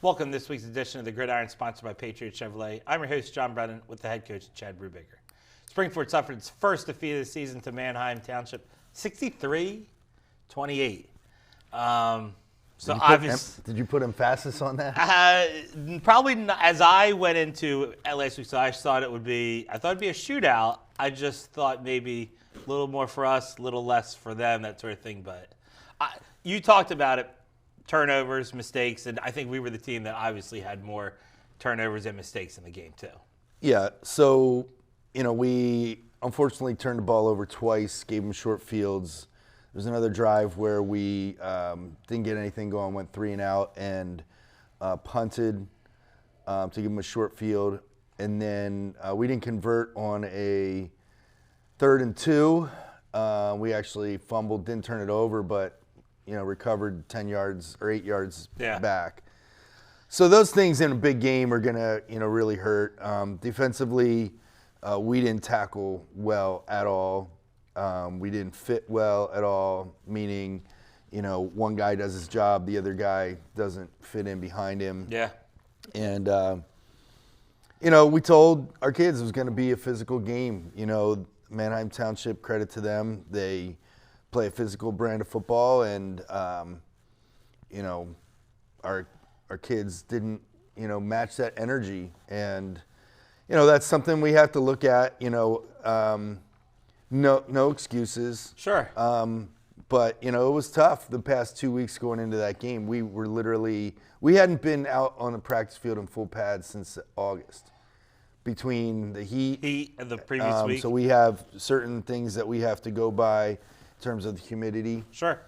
Welcome to this week's edition of the Gridiron, sponsored by Patriot Chevrolet. I'm your host, John Brennan, with the head coach, Chad Brubaker. Springford suffered its first defeat of the season to Manheim Township, 63-28. Did you put emphasis on that? Probably not, as I went into last week, so I thought it'd be a shootout. I just thought maybe a little more for us, a little less for them, that sort of thing. But you talked about it. Turnovers, mistakes, and I think we were the team that obviously had more turnovers and mistakes in the game too. Yeah, so, we unfortunately turned the ball over twice, gave them short fields. There was another drive where we didn't get anything going, went 3 and out, and punted to give them a short field. And then we didn't convert on a 3rd and 2. We actually fumbled, didn't turn it over, but recovered 10 yards or 8 yards back. So those things in a big game are going to, really hurt. Defensively, we didn't tackle well at all. We didn't fit well at all, meaning, one guy does his job, the other guy doesn't fit in behind him. Yeah. And, we told our kids it was going to be a physical game. Manheim Township, credit to them. They play a physical brand of football, and our kids didn't match that energy, and that's something we have to look at. No excuses. Sure. But it was tough the past 2 weeks going into that game. We hadn't been out on the practice field in full pads since August, between the heat and the previous week. So we have certain things that we have to go by in terms of the humidity. Sure.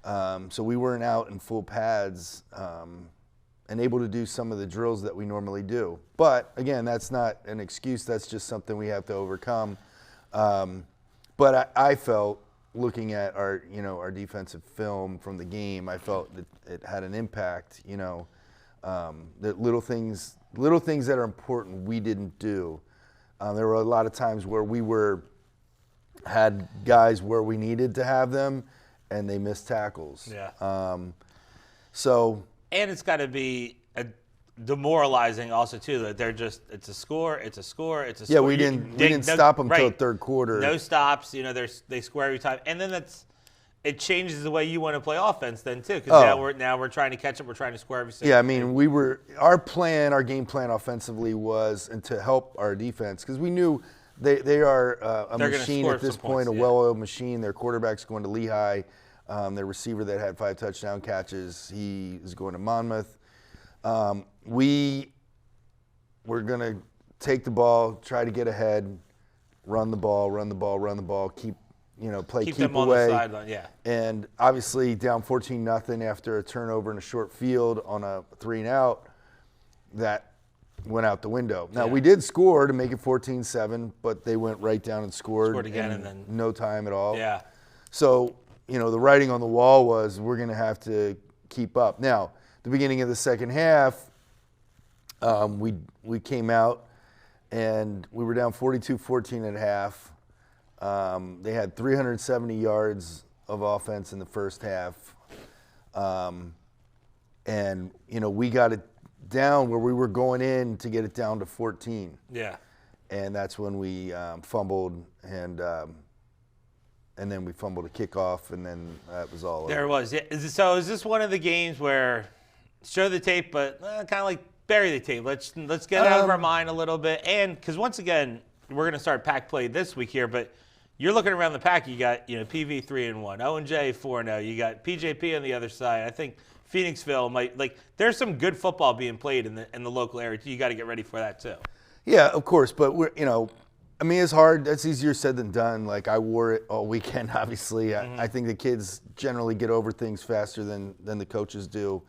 So we weren't out in full pads and able to do some of the drills that we normally do. But again, that's not an excuse. That's just something we have to overcome. But I felt, looking at our defensive film from the game, I felt that it had an impact. That little things that are important we didn't do. There were a lot of times where we had guys where we needed to have them, and they missed tackles. Yeah. And it's got to be demoralizing also too, that they're just it's a score. Yeah, we didn't stop them till third quarter. No stops. They score every time, and then it changes the way you want to play offense then too, because now we're trying to catch up. We're trying to score every single. Yeah, I mean, our game plan offensively was to help our defense, because we knew they are a machine at this point, a well-oiled machine. Their quarterback's going to Lehigh. Their receiver that had 5 touchdown catches, he is going to Monmouth. We were going to take the ball, try to get ahead, run the ball, keep them away. On the sideline, yeah. And obviously down 14-0 after a turnover in a short field on a 3 and out, that went out the window. Now, we did score to make it 14-7, but they went right down and scored again, in and then no time at all. Yeah. So, the writing on the wall was we're going to have to keep up. Now, the beginning of the second half, we came out and we were down 42-14 at half. They had 370 yards of offense in the first half. And, we got it down where we were going in to get it down to 14. Yeah. And that's when we fumbled, and then we fumbled a kickoff, and then that was all there over. It was. Yeah. So is this one of the games where show the tape, but kind of like bury the tape? Let's get out of our mind a little bit. And because once again, we're going to start pack play this week here, but you're looking around the pack. You got PV 3-1, O&J 4-0. You got PJP on the other side. I think Phoenixville might there's some good football being played in the local area. You got to get ready for that too. Yeah, of course, but we're it's hard. That's easier said than done. I wore it all weekend, obviously. Mm-hmm. I think the kids generally get over things faster than the coaches do.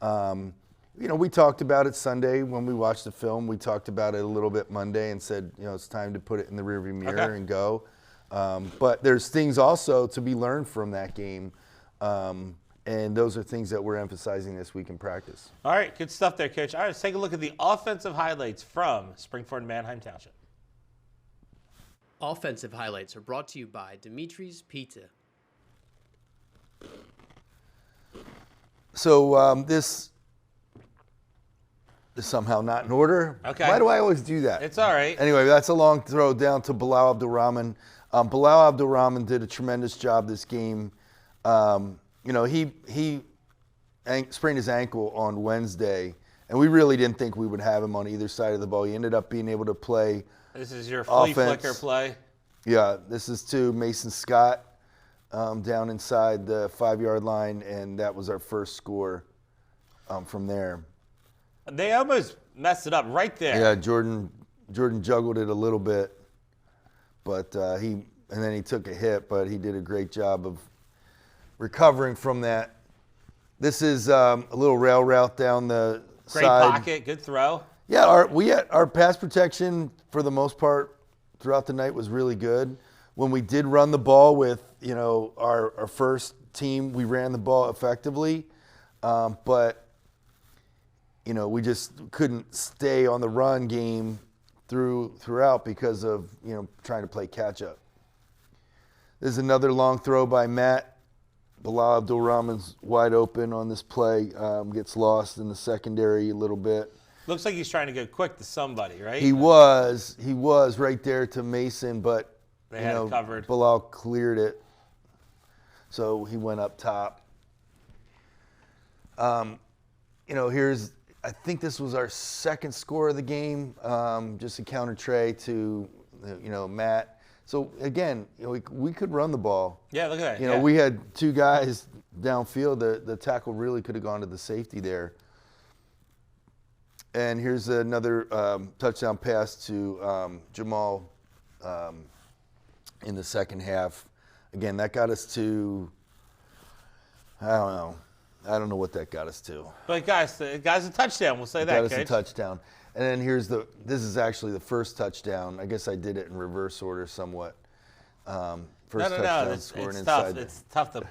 We talked about it Sunday when we watched the film. We talked about it a little bit Monday and said, it's time to put it in the rearview mirror and go. But there's things also to be learned from that game. And those are things that we're emphasizing this week in practice. All right, good stuff there, Coach. All right, let's take a look at the offensive highlights from Springford and Manheim Township. Offensive highlights are brought to you by Dimitri's Pizza. So this is somehow not in order. Okay. Why do I always do that? It's all right. Anyway, that's a long throw down to Bilal Abdulrahman. Bilal Abdulrahman did a tremendous job this game. He sprained his ankle on Wednesday, and we really didn't think we would have him on either side of the ball. He ended up being able to play. This is your flea flicker play. Yeah, this is to Mason Scott down inside the 5-yard line, and that was our first score from there. They almost messed it up right there. Yeah, Jordan juggled it a little bit, but then he took a hit, but he did a great job of recovering from that. This is a little rail route down the Great side. pocket, good throw. Yeah, our pass protection for the most part throughout the night was really good. When we did run the ball with our first team, we ran the ball effectively, but we just couldn't stay on the run game throughout because of trying to play catch up. There's another long throw by Matt. Bilal Abdulrahman's wide open on this play, gets lost in the secondary a little bit. Looks like he's trying to go quick to somebody, right? He was right there to Mason, but they had it covered. Bilal cleared it, so he went up top. I think this was our second score of the game, just a counter tray to Matt. So again, we could run the ball. Yeah, look at that. We had two guys downfield. The tackle really could have gone to the safety there. And here's another touchdown pass to Jamal in the second half. Again, that got us to, I don't know what that got us to. But guys, a touchdown. We'll say that, Got us Coach. a touchdown. And then this is actually the first touchdown. I guess I did it in reverse order somewhat. First touchdown scored inside. It's tough to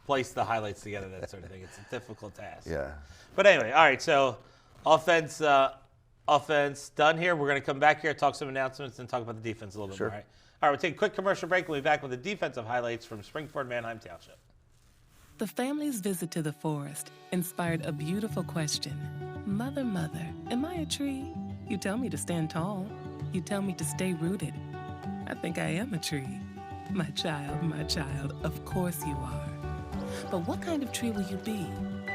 place the highlights together, that sort of thing. It's a difficult task. Yeah. But anyway, all right, so offense done here. We're going to come back here, talk some announcements, and talk about the defense a little bit more. All right, we'll take a quick commercial break. We'll be back with the defensive highlights from Springford Manheim Township. The family's visit to the forest inspired a beautiful question. Mother, mother, am I a tree? You tell me to stand tall. You tell me to stay rooted. I think I am a tree. My child, of course you are. But what kind of tree will you be?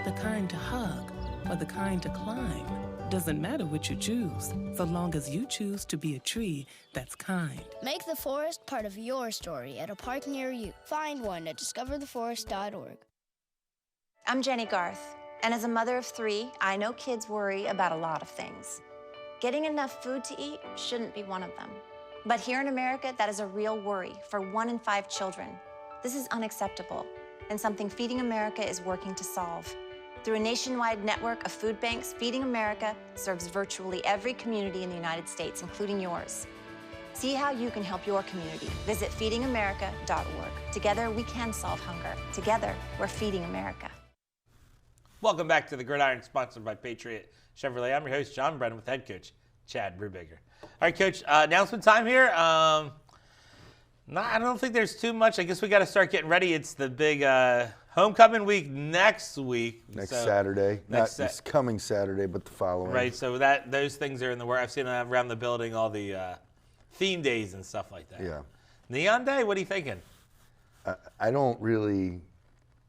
The kind to hug or the kind to climb? Doesn't matter which you choose, so long as you choose to be a tree that's kind. Make the forest part of your story at a park near you. Find one at discovertheforest.org. I'm Jenny Garth, and as a mother of 3, I know kids worry about a lot of things. Getting enough food to eat shouldn't be one of them. But here in America, that is a real worry for 1 in 5 children. This is unacceptable, and something Feeding America is working to solve. Through a nationwide network of food banks, Feeding America serves virtually every community in the United States, including yours. See how you can help your community. Visit feedingamerica.org. Together, we can solve hunger. Together, we're Feeding America. Welcome back to the Gridiron, sponsored by Patriot Chevrolet. I'm your host, John Brennan, with head coach Chad Brubaker. All right, Coach, announcement time here. I don't think there's too much. I guess we got to start getting ready. It's the big homecoming week next week. Saturday. Not this coming Saturday, but the following. Right, so those things are in the works. I've seen them around the building, all the theme days and stuff like that. Yeah. Neon Day, what are you thinking? I don't really,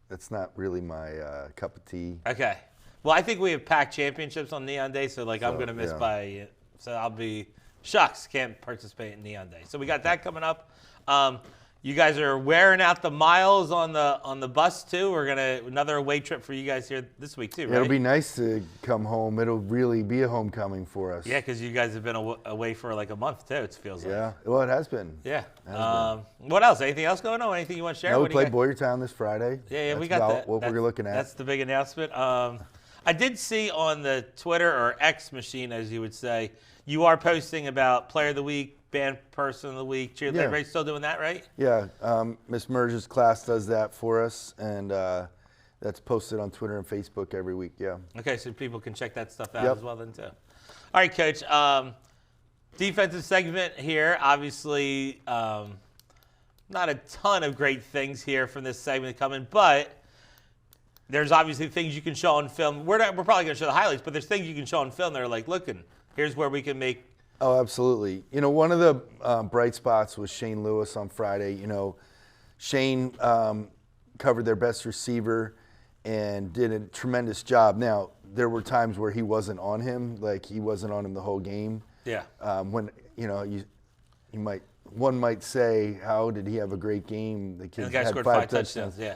that's not really my cup of tea. Okay. Well, I think we have packed championships on Neon Day, so I'm going to miss by, so I'll be, shucks, can't participate in Neon Day. So we got that coming up. You guys are wearing out the miles on the bus too. We're another away trip for you guys here this week too, right? It'll be nice to come home. It'll really be a homecoming for us. Yeah, because you guys have been away for like a month too. It feels like. Yeah, well, it has been. Yeah. What else? Anything else going on? Anything you want to share? No, we played Boyertown this Friday. Yeah, we got that. What we're looking at. That's the big announcement. I did see on the Twitter or X machine, as you would say, you are posting about Player of the Week, Band Person of the Week, cheerleader. Yeah. Right? Still doing that, right? Yeah, Miss Merge's class does that for us, and that's posted on Twitter and Facebook every week. Yeah. Okay, so people can check that stuff out Yep. as well then too. All right, Coach. Defensive segment here. Obviously, not a ton of great things here from this segment coming, but there's obviously things you can show on film. We're probably going to show the highlights, but there's things you can show on film that are like, looking, here's where we can make. Oh, absolutely. You know, one of the bright spots was Shane Lewis on Friday. You know, Shane covered their best receiver and did a tremendous job. Now, there were times where he wasn't on him, like he wasn't on him the whole game. Yeah. When, you know, one might say, how did he have a great game? The kid And the guy had scored 5 touchdowns. Yeah.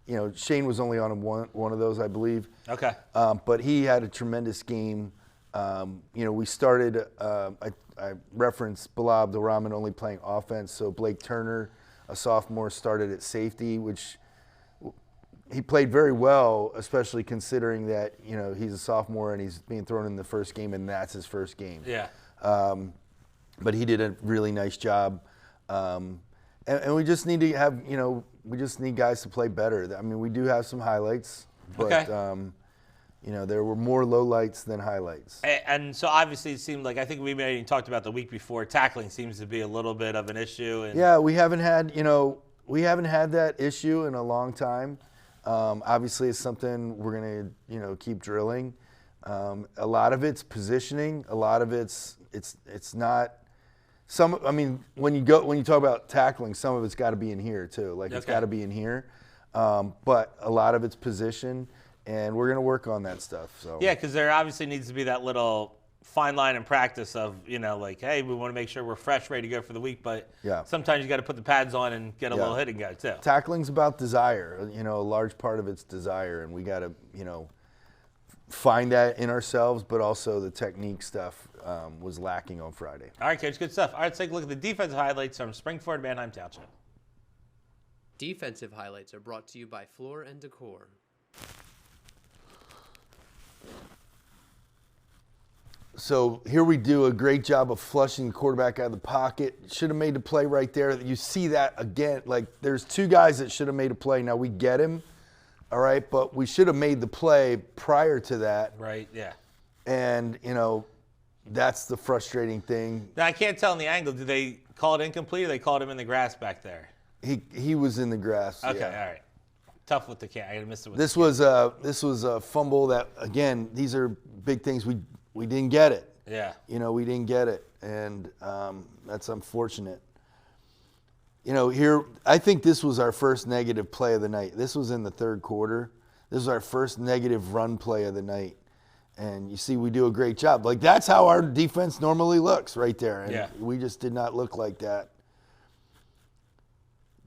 You know, Shane was only on him one of those, I believe. Okay. But he had a tremendous game. You know, we started, I referenced Bilal Abdulrahman only playing offense, so Blake Turner, a sophomore, started at safety, which he played very well, especially considering that, you know, he's a sophomore and he's being thrown in the first game, and that's his first game. Yeah. But he did a really nice job. And we just need to have, you know, we just need guys to play better. I mean, we do have some highlights, but, Okay. you know, there were more lowlights than highlights. And so obviously it seemed like, I think we maybe talked about the week before, tackling seems to be a little bit of an issue. And Yeah, we haven't had that issue in a long time. Obviously, it's something we're going to, you know, keep drilling. A lot of it's positioning. A lot of it's not. I mean, when you talk about tackling, some of it's got to be in here too. Like it's Okay. got to be in here. But a lot of it's position, and we're going to work on that stuff. So Yeah, because there obviously needs to be that little fine line in practice of, you know, like, hey, we want to make sure we're fresh, ready to go for the week, but Yeah. sometimes you got to put the pads on and get a Yeah. little hit and go too. Tackling's about desire. You know, a large part of it's desire, and we got to, you know, find that in ourselves, but also the technique stuff was lacking on Friday. All right, Coach, good stuff. All right, let's take a look at the defensive highlights from Springford, Manheim Township. Defensive highlights are brought to you by Floor and Decor. So here we do a great job of flushing the quarterback out of the pocket. Should have made the play right there. You see that again. Like, there's two guys that should have made a play. Now, we get him, all right, but we should have made the play prior to that. Right, yeah. And, you know, that's the frustrating thing. Now, I can't tell in the angle, did they call it incomplete or they called him in the grass back there? He was in the grass. Okay, yeah. all right. Tough with the cat. I missed it with This was a fumble that, again, these are big things. We didn't get it. Yeah. You know, we didn't get it, and that's unfortunate. You know, here, I think this was our first negative play of the night. This was in the third quarter. This was our first negative run play of the night. And you see, we do a great job. Like, that's how our defense normally looks right there. And Yeah. we just did not look like that.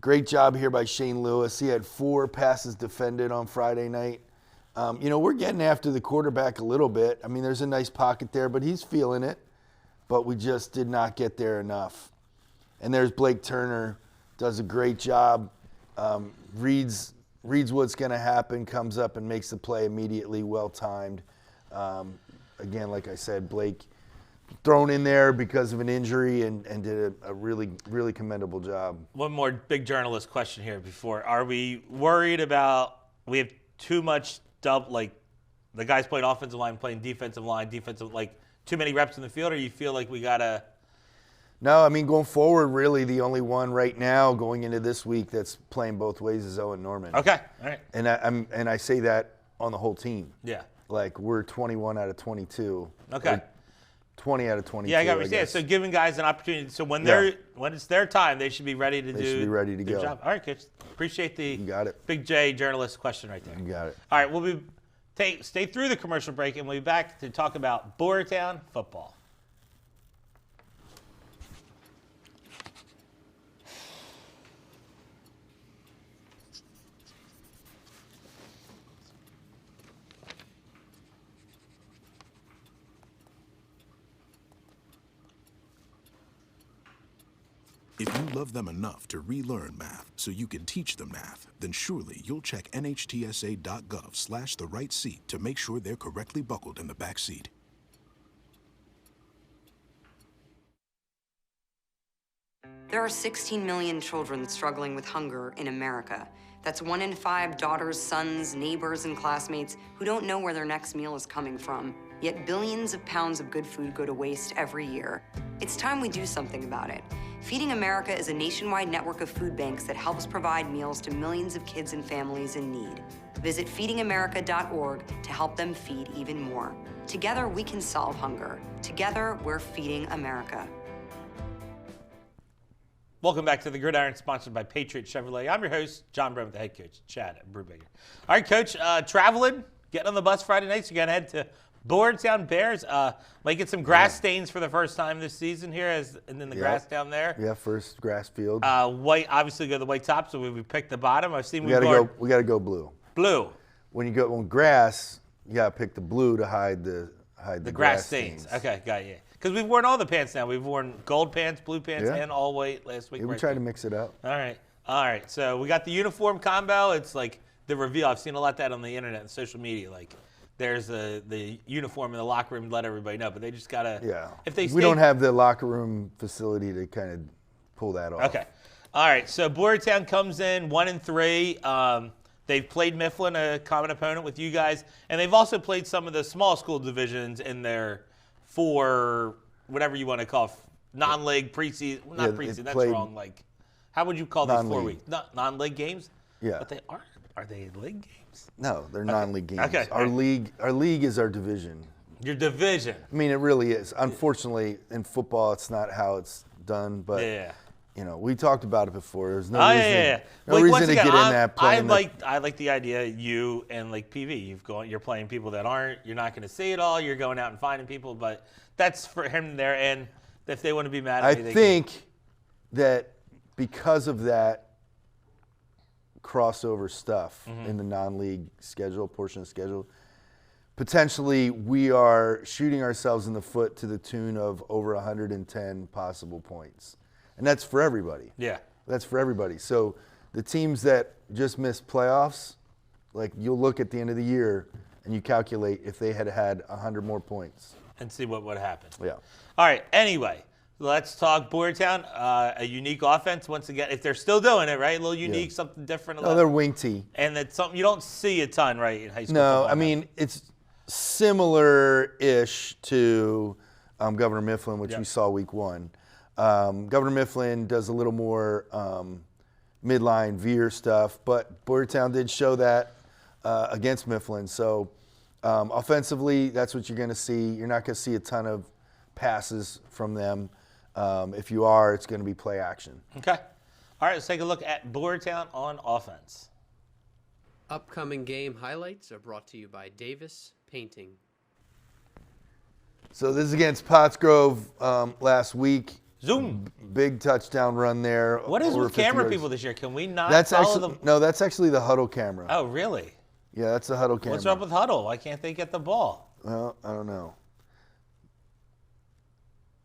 Great job here by Shane Lewis. He had 4 passes defended on Friday night. You know, we're getting after the quarterback a little bit. I mean, there's a nice pocket there, but he's feeling it. But we just did not get there enough. And there's Blake Turner, does a great job, reads what's going to happen, comes up and makes the play immediately, well-timed. Again, like I said, Blake thrown in there because of an injury and did a really, really commendable job. One more big journalist question here before. Are we worried about we have too much like the guys playing offensive line, playing defensive line, like too many reps in the field, or you feel like we got to? No, I mean, going forward, really the only one right now going into this week that's playing both ways is Owen Norman. Okay, all right. And I say that on the whole team. Yeah. Like, we're 21 out of 22. Okay. Or 20 out of 22. Yeah, I got what I you're saying. guess. So giving guys an opportunity. So when Yeah. when it's their time, they should be ready to They should be ready to their go. job. All right, kids. Appreciate the You got it. Big J journalist question right there. You got it. All right, we'll stay through the commercial break, and we'll be back to talk about Boyertown football. If you love them enough to relearn math so you can teach them math, then surely you'll check nhtsa.gov/the-right-seat to make sure they're correctly buckled in the back seat. There are 16 million children struggling with hunger in America. That's 1 in 5 daughters, sons, neighbors, and classmates who don't know where their next meal is coming from. Yet billions of pounds of good food go to waste every year. It's time we do something about it. Feeding America is a nationwide network of food banks that helps provide meals to millions of kids and families in need. Visit feedingamerica.org to help them feed even more. Together, we can solve hunger. Together, we're feeding America. Welcome back to the Gridiron, sponsored by Patriot Chevrolet. I'm your host, John Brown, with the head coach, Chad Brubaker. All right, Coach, traveling, getting on the bus Friday night, so you're going to head to Boardtown Bears. Might get some grass stains for the first time this season here, and then the grass down there. Yeah, first grass field. White, obviously, go the white top, so we picked the bottom. I've seen we got to go blue. Blue. When you go on grass, you got to pick the blue to hide the grass stains. Okay, got you. Because we've worn all the pants now. We've worn gold pants, blue pants, and all white last week. Yeah, we tried to mix it up. All right. So we got the uniform combo. It's like the reveal. I've seen a lot of that on the internet and social media. Like there's the uniform in the locker room to let everybody know. But they just got to. Yeah. If they we don't have the locker room facility to kind of pull that off. Okay. All right. So Boardtown comes in 1-3. They've played Mifflin, a common opponent with you guys. And they've also played some of the small school divisions in their 4, whatever you want to call non-league preseason. Not preseason, that's wrong. Like, how would you call these 4 weeks? Non-league games? Yeah. But they aren't. Are they league games? No, they're non-league games. Okay. Our league is our division. Your division. I mean, it really is. Unfortunately, in football, it's not how it's done. But we talked about it before. There's no reason. No reason to get in that. I like the idea. You and like PV, you're playing people that aren't. You're not going to see it all. You're going out and finding people, but that's for him there. And if they want to be mad at me, I think that because of that crossover stuff in the non-league portion of the schedule, potentially we are shooting ourselves in the foot to the tune of over 110 possible points. And that's for everybody. Yeah. That's for everybody. So the teams that just missed playoffs, like you'll look at the end of the year and you calculate if they had 100 more points. And see what would happen. Yeah. All right. Anyway, let's talk Boardtown. A unique offense once again. If they're still doing it, right? A little unique, something different. No, they're wing tee. And it's something you don't see a ton, right, in high school. No, football. I mean it's similar-ish to Governor Mifflin, which we saw week 1. Governor Mifflin does a little more midline veer stuff, but Boardtown did show that against Mifflin. So offensively, that's what you're going to see. You're not going to see a ton of passes from them. If you are, it's going to be play action. Okay. All right, let's take a look at Boardtown on offense. Upcoming game highlights are brought to you by Davis Painting. So this is against Pottsgrove last week. Zoom. Big touchdown run there. What is with camera people this year? Can we not follow them? No, that's actually the huddle camera. Oh, really? Yeah, that's the huddle camera. What's up with huddle? Why can't they get the ball? Well, I don't know.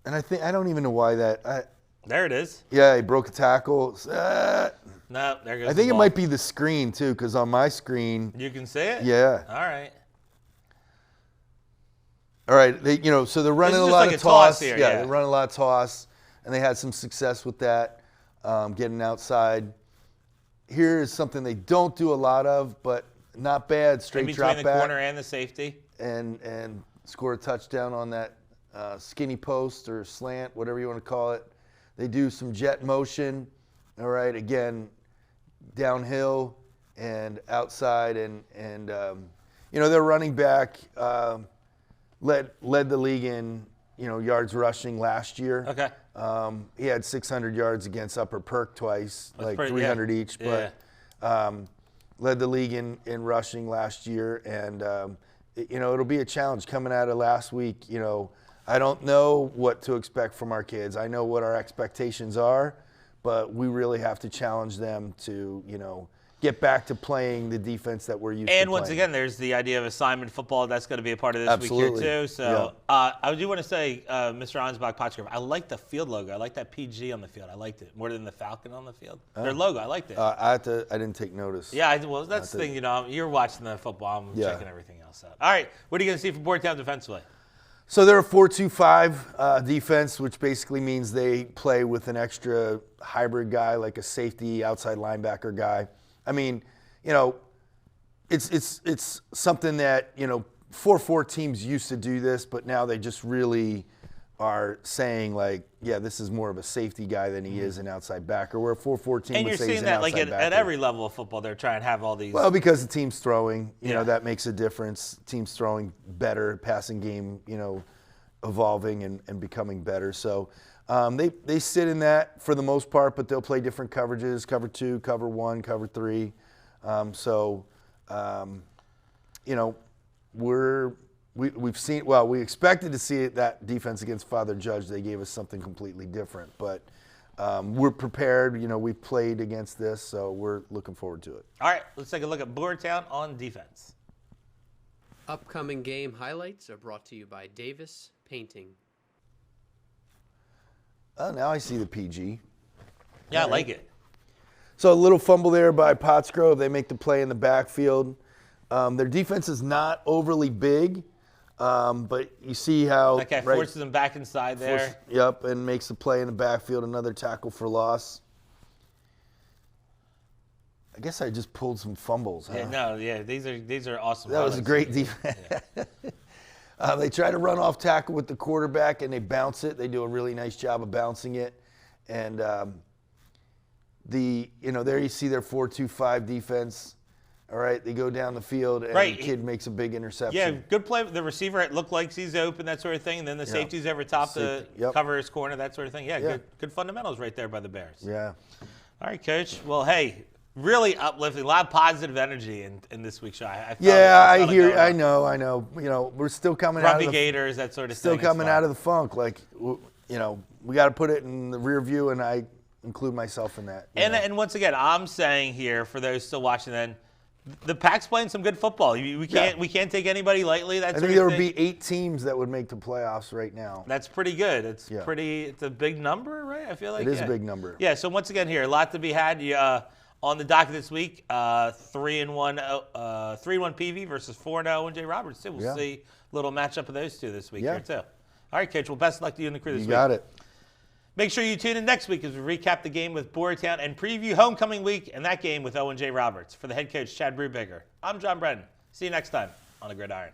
And I don't even know why that. There it is. Yeah, he broke a tackle. No, there goes I think it might be the screen too, because on my screen. You can see it? Yeah. All right. All right. So they're running a lot of toss here. Yeah, they're running a lot of toss, and they had some success with that, getting outside. Here is something they don't do a lot of, but not bad. Straight drop back. Between the corner and the safety. And score a touchdown on that skinny post or slant, whatever you want to call it. They do some jet motion. All right. Again, downhill and outside, and their running back led the league in yards rushing last year. Okay. He had 600 yards against Upper Perk twice, That's 300 each, but led the league in rushing last year, and it'll be a challenge coming out of last week. I don't know what to expect from our kids. I know what our expectations are, but we really have to challenge them to get back to playing the defense that we're used to playing. And once again, there's the idea of assignment football. That's going to be a part of this week here, too. So I do want to say, Mr. Ansbach, Pottsgrove, I like the field logo. I like that PG on the field. I liked it more than the Falcon on the field. Their logo, I liked it. I didn't take notice. Yeah, that's the thing, you're watching the football. I'm checking everything else out. All right, what are you going to see from Boardtown defensively? So they're a 4-2-5 defense, which basically means they play with an extra hybrid guy, like a safety, outside linebacker guy. I mean, you know, it's something that, you know, 4-4 teams used to do this, but now they just really are saying, like, yeah, this is more of a safety guy than he is an outside backer, where a 4-4 team And would you're say seeing he's an that like outside at backer. every level of football, they're trying to have all these. Well, because the team's throwing, you Yeah. know, that makes a difference. Team's throwing better, passing game, you know, evolving and becoming better. So they sit in that for the most part, but they'll play different coverages, cover 2, cover 1, cover 3. You know, we've seen, well, we expected to see that defense against Father Judge. They gave us something completely different, but we're prepared. You know, we've played against this, so we're looking forward to it. All right, let's take a look at Boyertown on defense. Upcoming game highlights are brought to you by Davis Painting. Oh, now I see the PG. Yeah, I like it. So a little fumble there by Pottsgrove. They make the play in the backfield. Their defense is not overly big, but you see how That guy forces them back inside there. Yep, and makes the play in the backfield. Another tackle for loss. I guess I just pulled some fumbles. Huh? These are awesome. That was a great defense. Yeah. They try to run off tackle with the quarterback, and they bounce it. They do a really nice job of bouncing it. And there you see their 4-2-5 defense. All right, they go down the field, and the kid makes a big interception. Yeah, good play. The receiver, it looked like he's open, that sort of thing. And then the safety's over top to cover his corner, that sort of thing. Yeah, good fundamentals right there by the Bears. Yeah. All right, Coach. Well, hey, really uplifting. A lot of positive energy in this week's show. I hear. I know. You know, we're still coming out of the Gators, that sort of still thing. Still coming out of the funk. Like, you know, we got to put it in the rear view, and I include myself in that. And once again, I'm saying here for those still watching, then the Pac's playing some good football. We can't take anybody lightly. I think there would be 8 teams that would make the playoffs right now. That's pretty good. It's a big number, right? I feel like it is a big number. Yeah. So once again, here a lot to be had. On the docket this week, 3-1 PV versus 4-0 OJ Roberts too. We'll see a little matchup of those two this week here too. All right, Coach. Well, best of luck to you and the crew this week. You got it. Make sure you tune in next week as we recap the game with Boyertown and preview homecoming week and that game with Owen J. Roberts. For the head coach, Chad Brubaker, I'm John Brennan. See you next time on the Gridiron.